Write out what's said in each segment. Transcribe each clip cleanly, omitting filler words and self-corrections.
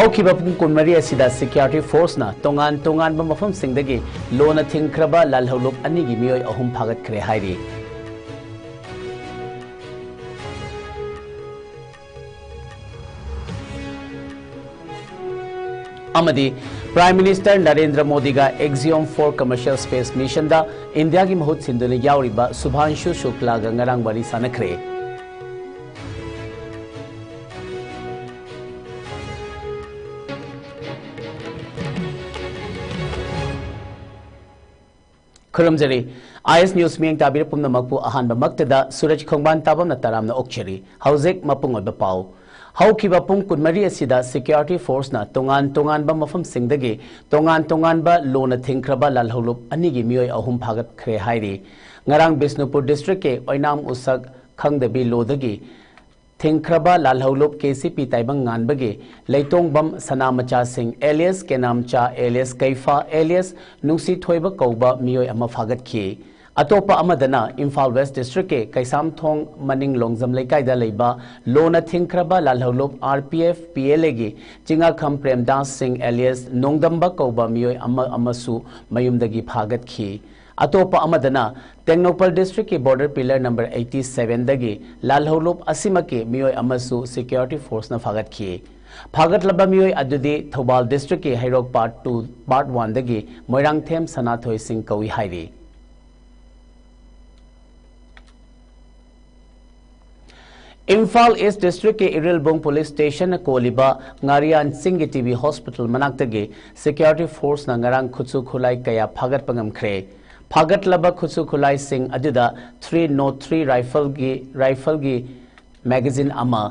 हौखिबा पुंग कुनमरी असिदा security force ना तोंगान तोंगान बा मफम सिंगदगी लोना थिंख्रबा लालहौलुप अनिगी मियोय अहुम फागतखरे हाइरी अमदी प्राइम मिनिस्टर नरेंद्र मोदी का एक्सियोम 4 कमर्शियल स्पेस मिशन दा इंडिया की महूत सिंधुने यावरिबा सुभांशु शुक्ला गा ngarang wari sanakre खुरमजरी आईएस न्यूज मियंग ताबिर पुमनमकपु अहानबा मक्तदा सूरज खोंगबान ताबमना तारामना ओक्चरी हौजेक मपुंग ओइबा पाउ हौखिबा पुंग कुनमरी असिदा सिक्योरिटी फोर्स ना तोंगान तोंगान बा मफम सिंगदगी तोंगान बा लोना थिंख्रबा लालहौलुप अनिगी मियोय अहुम फागत खरे हाइरी ngarang बिष्णुपुर डिस्ट्रिक्ट के ओइनाम उसक खंगदबी लोदगी थिंख्रबा लालहौलुप केसीपी ताइबंग nganbagi leitong Sanamacha Singh alias Kenamacha alias Kaifa alias नुंसी थोइबा कौबा मियोय अमा फागत खी अतोपा अमदना इम्फाल वेस्ट डिस्ट्रिक्ट के कैसाम थोंग मनिंग लोंगजम लेकाइदा लेबा लोना थिंख्रबा लालहौलुप आरपीएफ पीएलए गी चिंगा खम प्रेमदास सिंह एलियस नोंगदंबा कौबा मियोय अमा अमसु मयुमदगी फागत खी अतोपा अमदना टेक्नोपल डिस्ट्रिक्ट के बॉर्डर पिलर नंबर 87 दगी लालहौलुप असिमके मियोय अमसु सिक्योरिटी फोर्स न फागत खी फागत लबा मियोय अदुदी थौबाल डिस्ट्रिक्ट के हैरोक पार्ट 1 दगी मोइरांगथेम सनाथोय सिंह कवी हाइरी इम्फाल ईस्ट डिस्ट्रिक्ट के इरिलबोंग पुलिस स्टेशन कोलिबा ngaरियान सिंह टीबी हॉस्पिटल मनाक्तगे सिक्योरिटी फोर्स ना ngarang खुचु खुलाई कया फागत पंगमखरे फागत लबा खुचु खुलाई सिंह अदुदा 303 राइफल गी मैगजीन अमा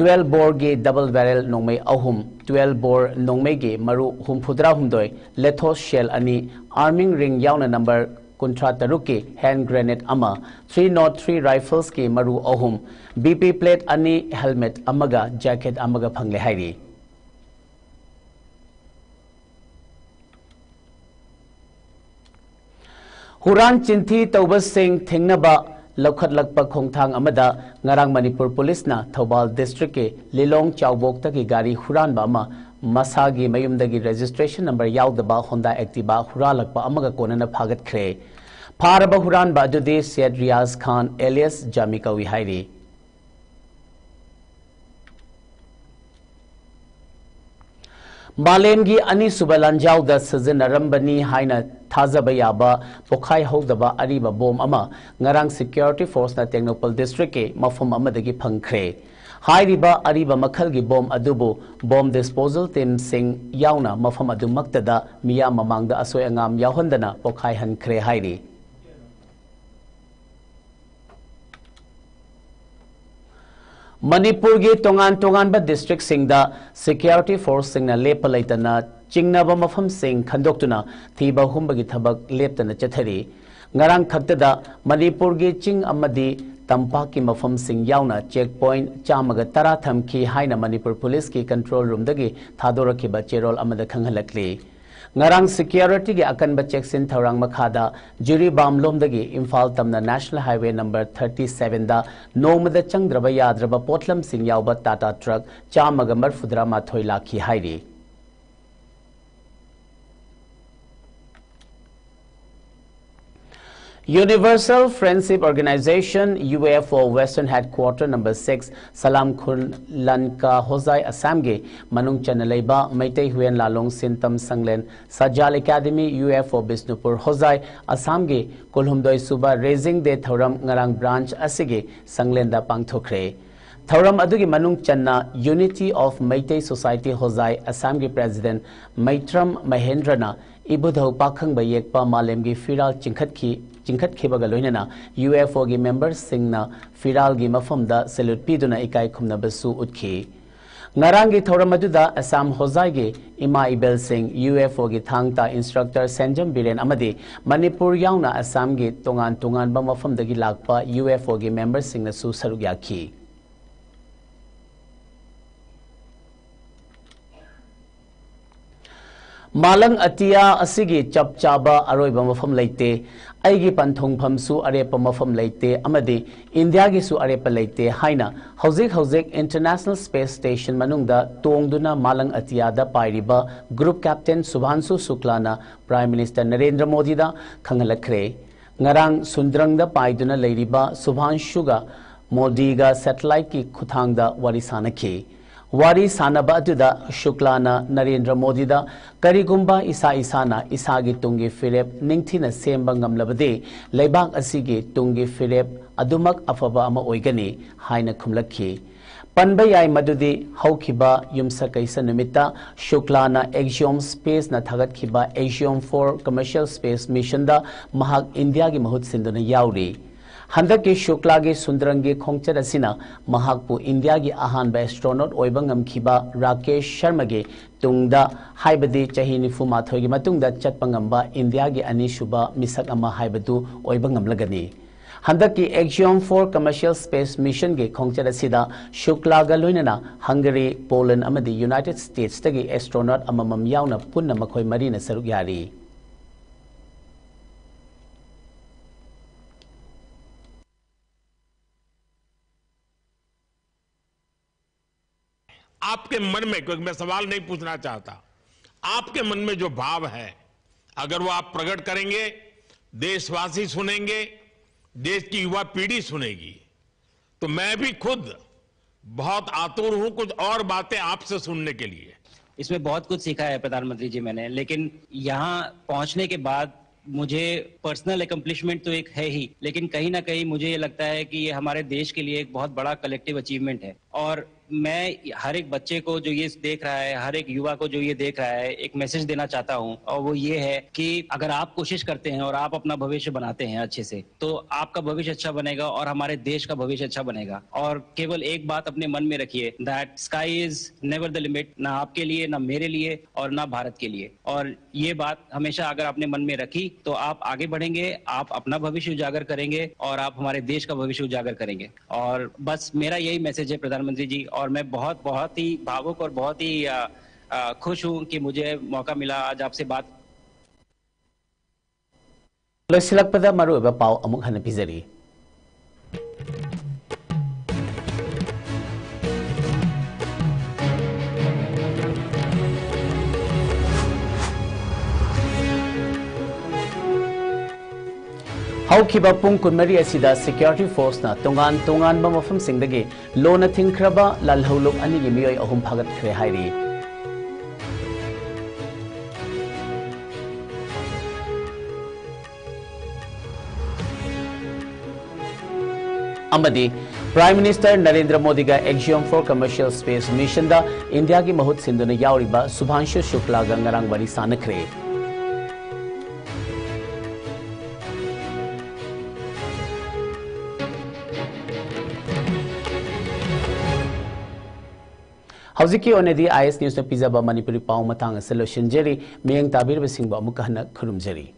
12 बोर गी डबल बैरल नोंमै अहुम 12 बोर नोंमै गी मरु हुमफुद्रा हुमदोय लेथो शेल अनि आर्मिंग रिंग यावना नंबर कुंट्रा तरुक के हैंड ग्रेनेड अमा 303 राइफल्स के मरु अहुम बीपी प्लेट अनि हेलमेट अमगा जैकेट अमगा फंगले हाइरी हुरान चिंथी तौबा सिंह थेंगनबा लौखटलकपा खोंगथांग अमदा ngarang मणिपुर पुलिस ना थौबाल डिस्ट्रिक्ट के लिलोंग चाउबोक तकी गाड़ी हुरानबा अमा मसागी मयुमदगी रजिस्ट्रेशन नंबर याउदबा होंडा एक्टिवा हुरालकपा अमगा कोनना फागत खरे फारबा हुरानबा अदुदे सैयद रियाज खान एलियस जामिकवी हाइरी मालेमगी अनि सुबलांजाउदा सजनरंबनी हाइना थाजब याबा पोखाई हौदबा अरिबा बोम अमा ngarang सिक्योरिटी फोर्स ना टेक्नोपल डिस्ट्रिक्ट के मफम अमदगी फंखरे हाइरिबा अरिबा मखलगी बोम अदुबो बोम डिस्पोजल टीम सिंह याउना मफम अदुमक्तदा मिया ममांगदा असोय अंगाम याहंदना पोखाई हनखरे हाइरी मणिपुर की तोंगान डिस्ट्रिक्ट सिंगदा सिक्योरिटी फोर्स सिंगना लेप लेतना चिंगनबा मफम सिंग खंदोक्तुना थीबा हुंबगी थबक लेपतना चथरी ngarang खक्तदा मणिपुर की चिंग अमदी तंपा की मफम सिंग याउना चेक पॉइंट चामगा तरा थमखी हाइना मणिपुर पुलिस की कंट्रोल रूम दगी थादोरखिबा चेरोल अमदा खंगहलकली ngarang security ge akanba cheksin thorang makhada juri bamlom dagi imphal tamna national highway number 37 da nomada changdraba yadraba potlam sing yawba tata truck chamaga marfudra mathoi lakhi hairi Universal Friendship Organization UFO Western Headquarter number 6 Salam Khun Lanka Hozai Assam ge Manung Chanalaiba Maitei Huyen Lalong Sintam Sanglen Sajal Academy UFO Bisnupur Hozai Assam ge Kolhumdoi Suba Raising Day Thoram Ngarang branch asige Sanglen da Pangthokre Thoram adugi Manung Channa Unity of Maitei Society Hozai Assam ge President Maitram Mahendrana Ibudhau Pakhang Bayekpa Malem ge Firal चिंखत खिबगा लोइनना UFO की members सिंगना फिराल की मफमदा salute पीदुना इकाई खुमनबसु उठखी ngarang gi thoram aduda Assam Hozai gi Ima Ibel Singh UFO gi thangta instructor Senjam Biren amadi Manipur yauna Assam gi tongan ba mafam dagi lakpa UFO gi members singna su saruk yakhi Malang atia asigi chap chaba aroiba mafam leite aigi panthongpham su arepa mafam leite amadi India gi su arepa leite haina hauzik International Space Station manungda tongduna Malang atia da pairiba Group Captain Subhansu Suklana Prime Minister Narendra Modi da khangalakre ngarang sundrang da paiduna leiriba Subhanshu ga Modi ga satellite ki khuthangda wari sanaki Wari sanaba aduda Shuklana Narendra Modi da karigumba isa isana isagi tungi firep ningthina semba ngamlabade leibak asigi tungi firep adumak afaba ama oigani haina khumlakhi panba yai madudi haukiba yumsakaisa numita Shuklana Axiom Space na thagat khiba Axiom 4 Commercial Space Mission da mahak India gi mahut sinduna yauri Handak ke Shukla ge Sundarangi khongchar asina mahakpu India gi ahanba astronaut oibangam khiba Rakesh Sharma ge tungda haibadi chahi nifu mathoi gi matungda chatpangamba India gi anishuba misak ama haibadu oibangam lagani Handak ki Axiom 4 Commercial Space Mission ge khongchar asida Shukla ga loinana Hungary Poland amadi United States tagi astronaut amamam yauna punna makhoi marina saruk yari आपके मन में क्योंकि मैं सवाल नहीं पूछना चाहता आपके मन में जो भाव है अगर वो आप प्रकट करेंगे देशवासी सुनेंगे देश की युवा पीढ़ी सुनेगी तो मैं भी खुद बहुत आतुर हूं कुछ और बातें आपसे सुनने के लिए इसमें बहुत कुछ सीखा है प्रधानमंत्री जी मैंने लेकिन यहां पहुंचने के बाद मुझे पर्सनल अकम्प्लिशमेंट तो एक है ही लेकिन कहीं ना कहीं मुझे ये लगता है कि ये हमारे देश के लिए एक बहुत बड़ा कलेक्टिव अचीवमेंट है और मैं हर एक बच्चे को जो ये देख रहा है हर एक युवा को जो ये देख रहा है एक मैसेज देना चाहता हूं और वो ये है कि अगर आप कोशिश करते हैं और आप अपना भविष्य बनाते हैं अच्छे से तो आपका भविष्य अच्छा बनेगा और हमारे देश का भविष्य अच्छा बनेगा और केवल एक बात अपने मन में रखिए that sky is never the limit ना आपके लिए ना मेरे लिए और ना भारत के लिए और ये बात हमेशा अगर आपने मन में रखी तो आप आगे बढ़ेंगे आप अपना भविष्य उजागर करेंगे और आप हमारे देश का भविष्य उजागर करेंगे और बस मेरा यही मैसेज है प्रधानमंत्री जी और मैं बहुत ही भावुक और बहुत ही खुश हूं कि मुझे मौका मिला आज आपसे बात लोसिलकपदा मरुबा पाव अमुक हन पिजरी Haukiba pung kunmari asida security force na tongan ba mafam singdagi lona thingkraba lalholuk ani gi miyoi ahum phagat khre hairi amadi Prime Minister Narendra Modi ga Axiom 4 Commercial Space Mission da India gi mahut sinduna yauriba Subhanshu Shukla ga ngarang bari sanakre Hauzik onedi IS News na pizza ba Manipuri pau matang solution jeri meyang tabir besing ba mukahna khurumjeri